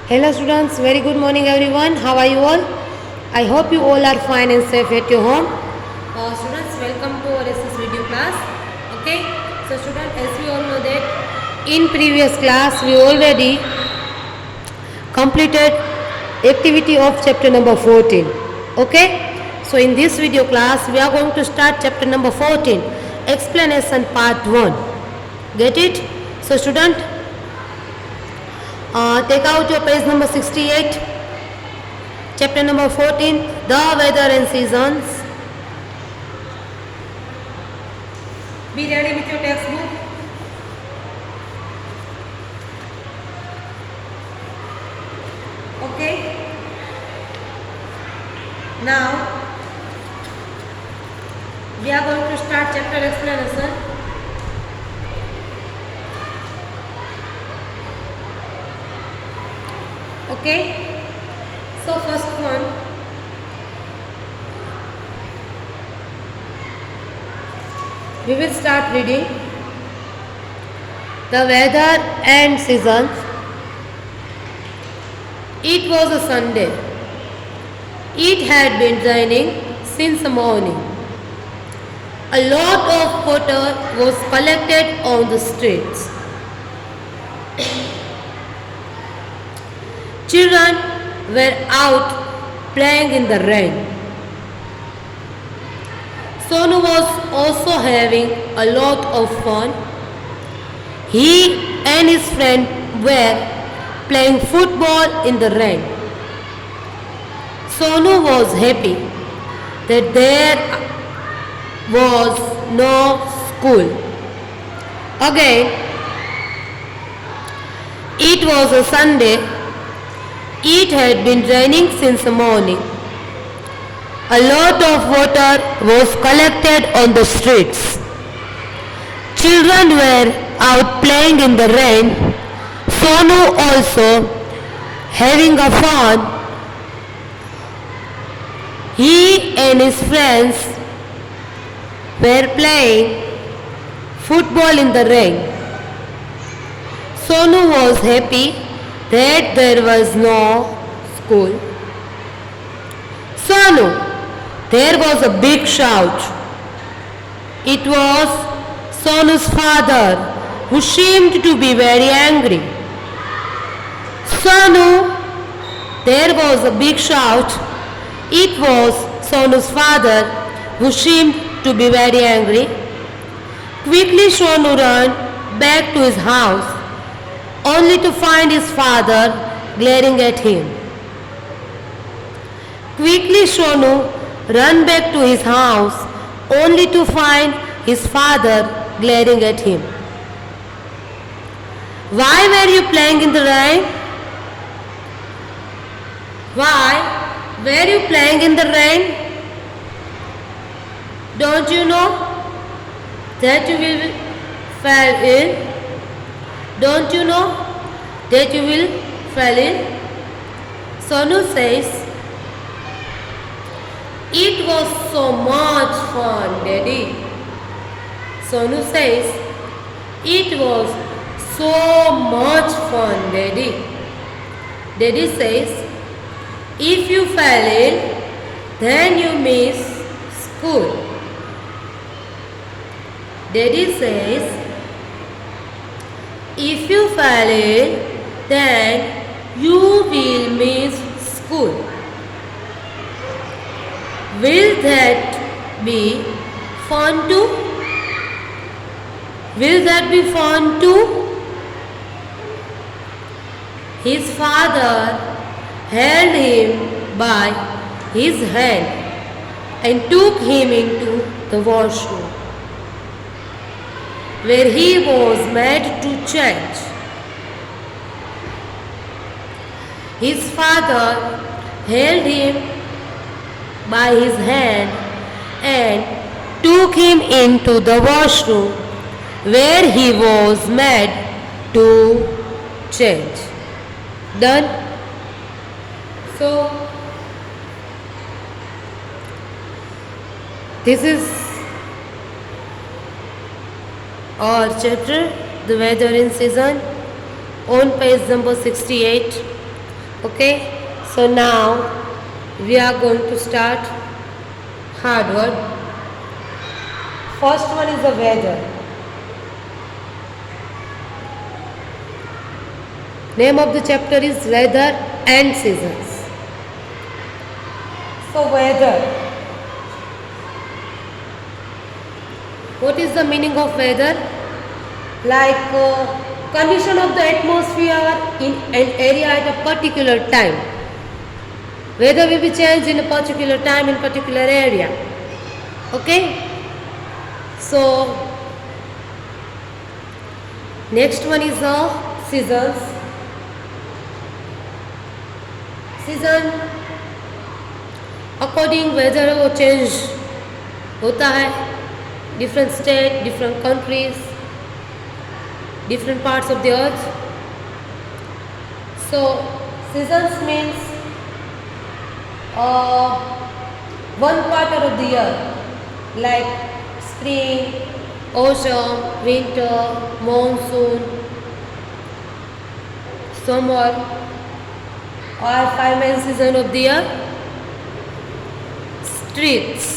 Hello students, very good morning everyone. How are you all? I hope you all are fine and safe at your home. Students, welcome to our SS video class. Okay, so students, as we all know that in previous class we already completed activity of chapter number 14. Okay, so in this video class we are going to start chapter number 14, explanation part 1. Get it? So student, take out your page number 68, chapter number 14, the weather and seasons. Be ready with your textbook. Okay. Now we are going to start chapter explanation. Okay, so first one, we will start reading the weather and seasons. It was a Sunday. It had been raining since the morning. A lot of water was collected on the streets. Children were out playing in the rain. Sonu was also having a lot of fun. He and his friend were playing football in the rain. Sonu was happy that there was no school. Again, it was a Sunday. It had been raining since the morning. A lot of water was collected on the streets. Children were out playing in the rain. Sonu also having a fun. He and his friends were playing football in the rain. Sonu was happy that there was no school. Sonu, there was a big shout. It was Sonu's father who seemed to be very angry. Sonu, there was a big shout. It was Sonu's father who seemed to be very angry. Quickly Sonu ran back to his house, only to find his father glaring at him. Quickly Sonu ran back to his house, only to find his father glaring at him. Why were you playing in the rain? Why were you playing in the rain? Don't you know that you will fall ill? Don't you know that you will fall ill? Sonu says, it was so much fun, Daddy. Sonu says, it was so much fun, Daddy. Daddy says, if you fall ill, then you miss school. Daddy says, if you fall ill, then you will miss school. Will that be fun too? Will that be fun too? His father held him by his hand and took him into the washroom, where he was made to change. His father held him by his hand and took him into the washroom, where he was made to change. Done? So, this is our chapter, the weather in season, on page number 68. Okay, so now we are going to start hard word. First one is the weather. Name of the chapter is Weather and Seasons. So weather. What is the meaning of weather? Like condition of the atmosphere in an area at a particular time. Weather will be changed in a particular time in particular area. Okay? So next one is seasons. Season according weather वो change होता है. Different state, different countries, different parts of the earth. So seasons means one quarter of the year, like spring, autumn, winter, monsoon, summer, or 5 main season of the year. Streets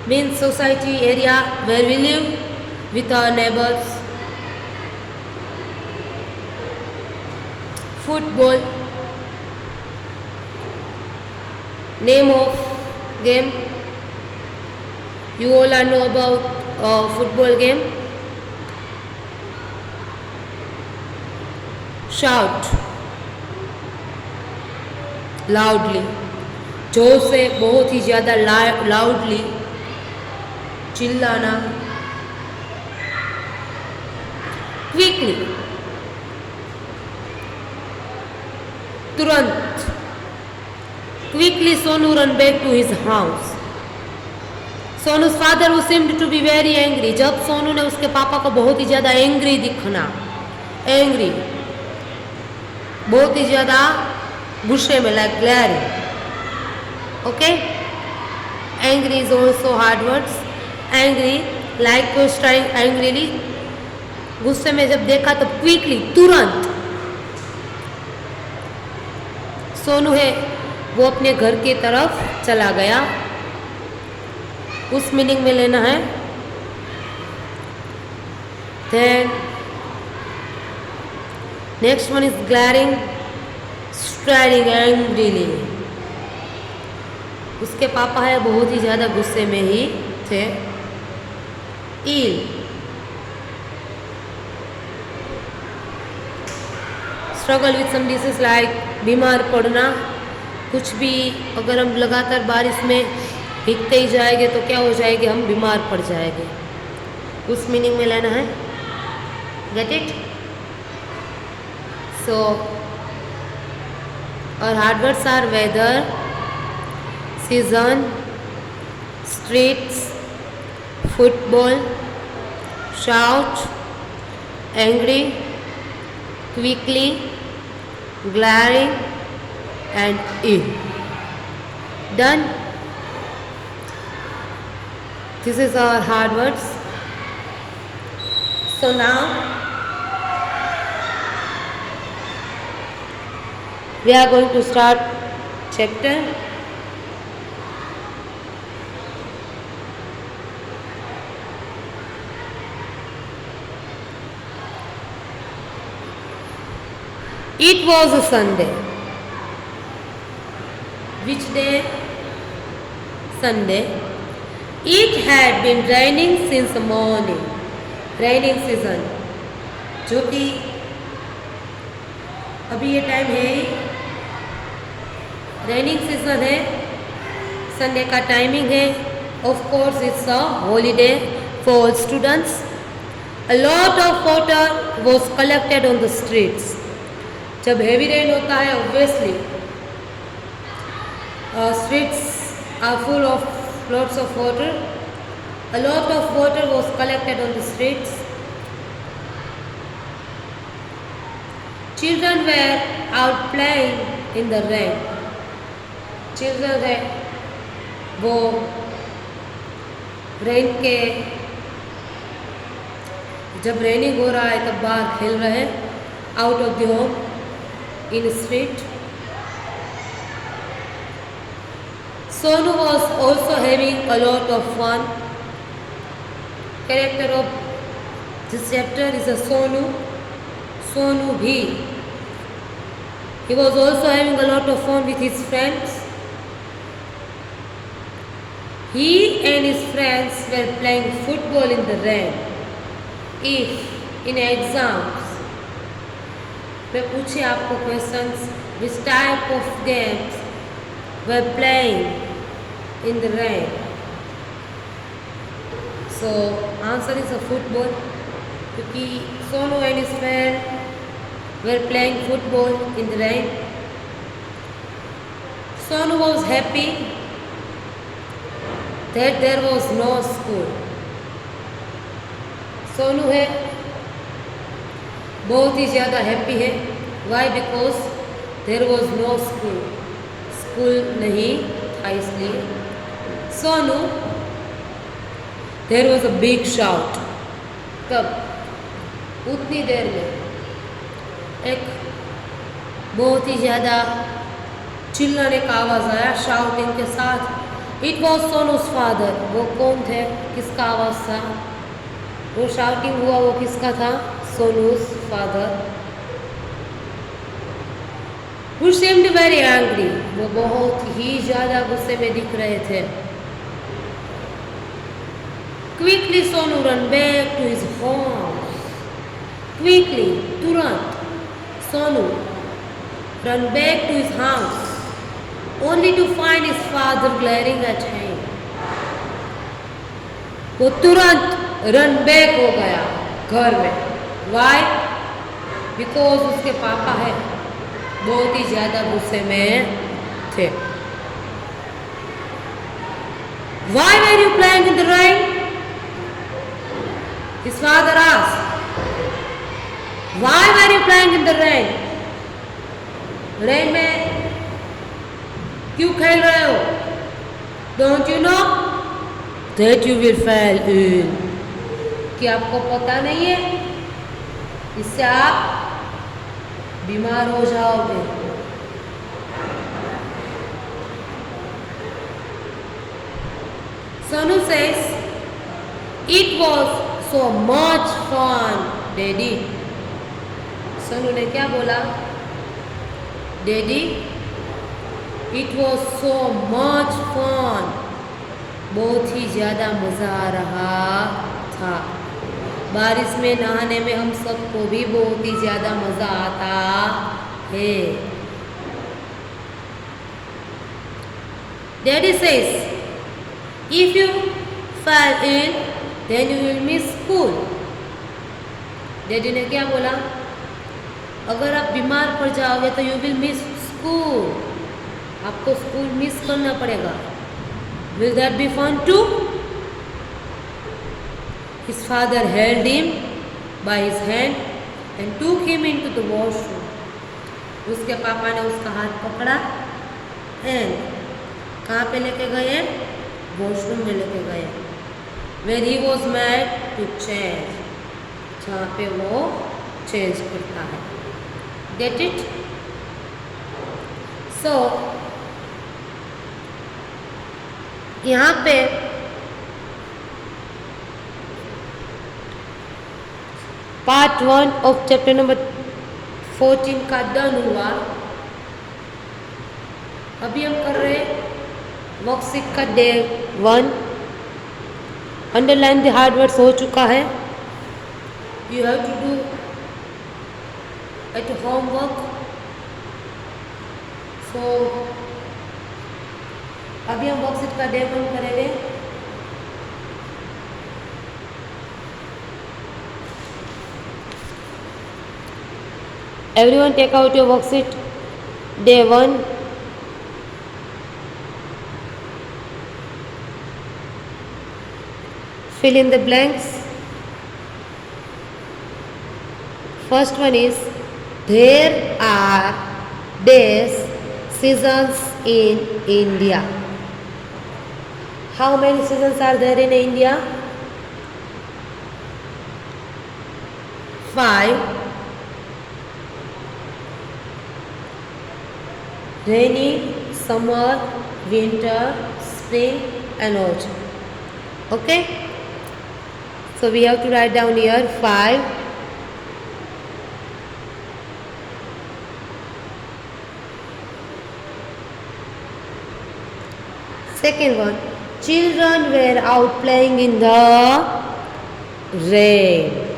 means society area where we live with our neighbors. Football, name of game. You all know about football game. Shout loudly, जोर से, बहुत ही ज़्यादा loudly चिल्लाना. Quickly, तुरंत. Quickly Sonu run back to his house. Sonu's father who seemed to be very angry. जब सोनू ने उसके पापा को बहुत ही ज़्यादा एंग्री दिखना, एंग्री, बहुत ही ज़्यादा गुस्से में, like glaring. Okay, angry is also hard words. Angry, like was trying angrily. गुस्से में जब देखा तो क्विकली, तुरंत. सोनू है वो अपने घर की तरफ चला गया. उस मीनिंग में लेना है. Then next one is glaring, staring angrily. उसके पापा है बहुत ही ज़्यादा गुस्से में ही थे. Ill, struggle with some disease, like बीमार पड़ना. कुछ भी अगर हम लगातार बारिश में भीगते ही जाएंगे तो क्या हो जाएंगे, हम बीमार पड़ जाएंगे. उस मीनिंग में लेना है. Gate it? सो और hard words are weather, season, streets, football, shout, angry, quickly, glaring, and ill. Done? This is our hard words. So now we are going to start chapter. It was a Sunday. Which day? Sunday. It had been raining since the morning. Raining season. जो कि अभी ये time है, raining season है. Sunday का timing है. Of course it's a holiday for students. A lot of water was collected on the streets. जब heavy rain होता है obviously streets are full of lots of water. A lot of water was collected on the streets. Children were out playing in the rain. Children है वो rain के, जब raining हो रहा है तब बाहर खेल रहे हैं. Out of the home. in street. Sonu was also having a lot of fun. Character of this chapter is a Sonu Bhi. He was also having a lot of fun with his friends. He and his friends were playing football in the rain. If in exams, मैं पूछे आपको questions, which type of games were playing in the rain? So answer is a football, क्योंकि Sonu and his friend were playing football in the rain. Sonu was happy that there was no school. Sonu है बहुत ही ज़्यादा happy है. Why? Because there was no school. School नहीं था इसलिए. Sonu, there was a big shout. तब उतनी देर में एक बहुत ही ज़्यादा चिल्लाने का आवाज़ आया शाउटिंग के साथ. It was सोनूज father. वो कौन थे? किसका आवाज़ था? वो शाउटिंग हुआ वो किसका था? सोनूज father. Who seemed very angry. वो बहुत ही ज़्यादा गुस्से में दिख रहे थे. Quickly Sonu ran back to his house. Quickly, तुरंत Sonu ran back to his house, only to find his father glaring at him. वो तुरंत रन बैक हो गया घर में. वाई? बिकॉज उसके पापा है बहुत ही ज़्यादा गुस्से में थे. Why were you playing in the rain? His father asked. Why were you playing in the rain? Rain में क्यों खेल रहे हो? Don't you know that you will fall ill? कि आपको पता नहीं है इससे आप बीमार हो जाओगे. Sonu says, it was so much fun, daddy. Sonu ने क्या बोला? Daddy, it was so much fun. बहुत ही ज़्यादा मज़ा आ रहा था. बारिश में नहाने में हम सबको भी बहुत ही ज़्यादा मज़ा आता है. Daddy says, if you fall ill, then you will miss school. Daddy ने क्या बोला? अगर आप बीमार पड़ जाओगे तो you will miss school. आपको स्कूल मिस करना पड़ेगा. Will that be fun too? His father held him by his hand and took him into the washroom. उसके पापा ने उसका हाथ पकड़ा and कहाँ पे लेके गए? वॉशरूम में लेके गए. Where he was made to change. जहाँ पे वो चेंज करता है. Get it? So यहाँ पे पार्ट 1 ऑफ चैप्टर नंबर 14 का डन हुआ. अभी हम कर रहे हैं वर्कशीट का day 1. Underline the hard words हो चुका है. You have to do at homework. So अभी हम वर्कशीट का डे 1 करेंगे. Everyone take out your worksheet, day 1. Fill in the blanks. First one is, there are days, seasons in India. How many seasons are there in India? 5. rainy, summer, winter, spring and autumn. Okay? So we have to write down here 5. Second one, children were out playing in the rain.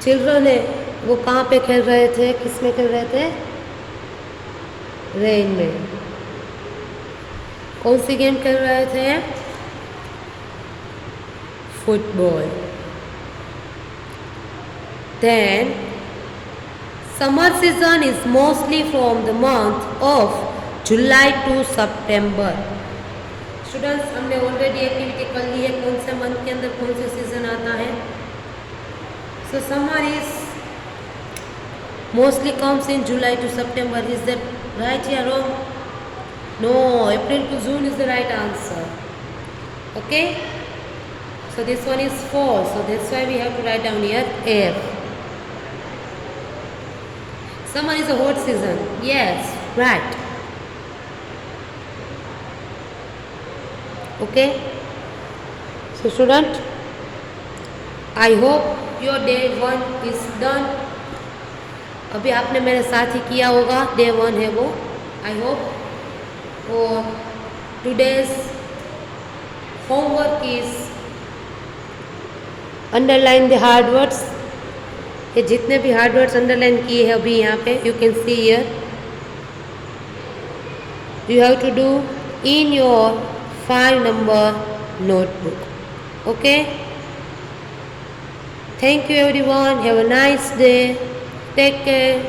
Children है वो कहाँ पे खेल रहे थे, किस में खेल रहे थे? रेन में. कौन सी गेम खेल रहे थे? Football. Then summer season is mostly from the month of July to September. Students हमने ऑलरेडी एक्टिविटी कर ली है, कौन से मंथ के अंदर कौन से सीजन आता है. So summer is mostly comes in July to September. Is that right or wrong? No, April to June is the right answer. Okay? So this one is false. So that's why we have to write down here F. Summer is a hot season. Yes, right. Okay? So student, I hope your day 1 is done. अभी आपने मेरे साथ ही किया होगा, day 1 है वो. I hope. और today's homework is underline the hard words. ये जितने भी hard words underline किए हैं अभी यहाँ पे, you can see here. You have to do in your 5 number notebook. Okay? Thank you everyone. Have a nice day. Take care.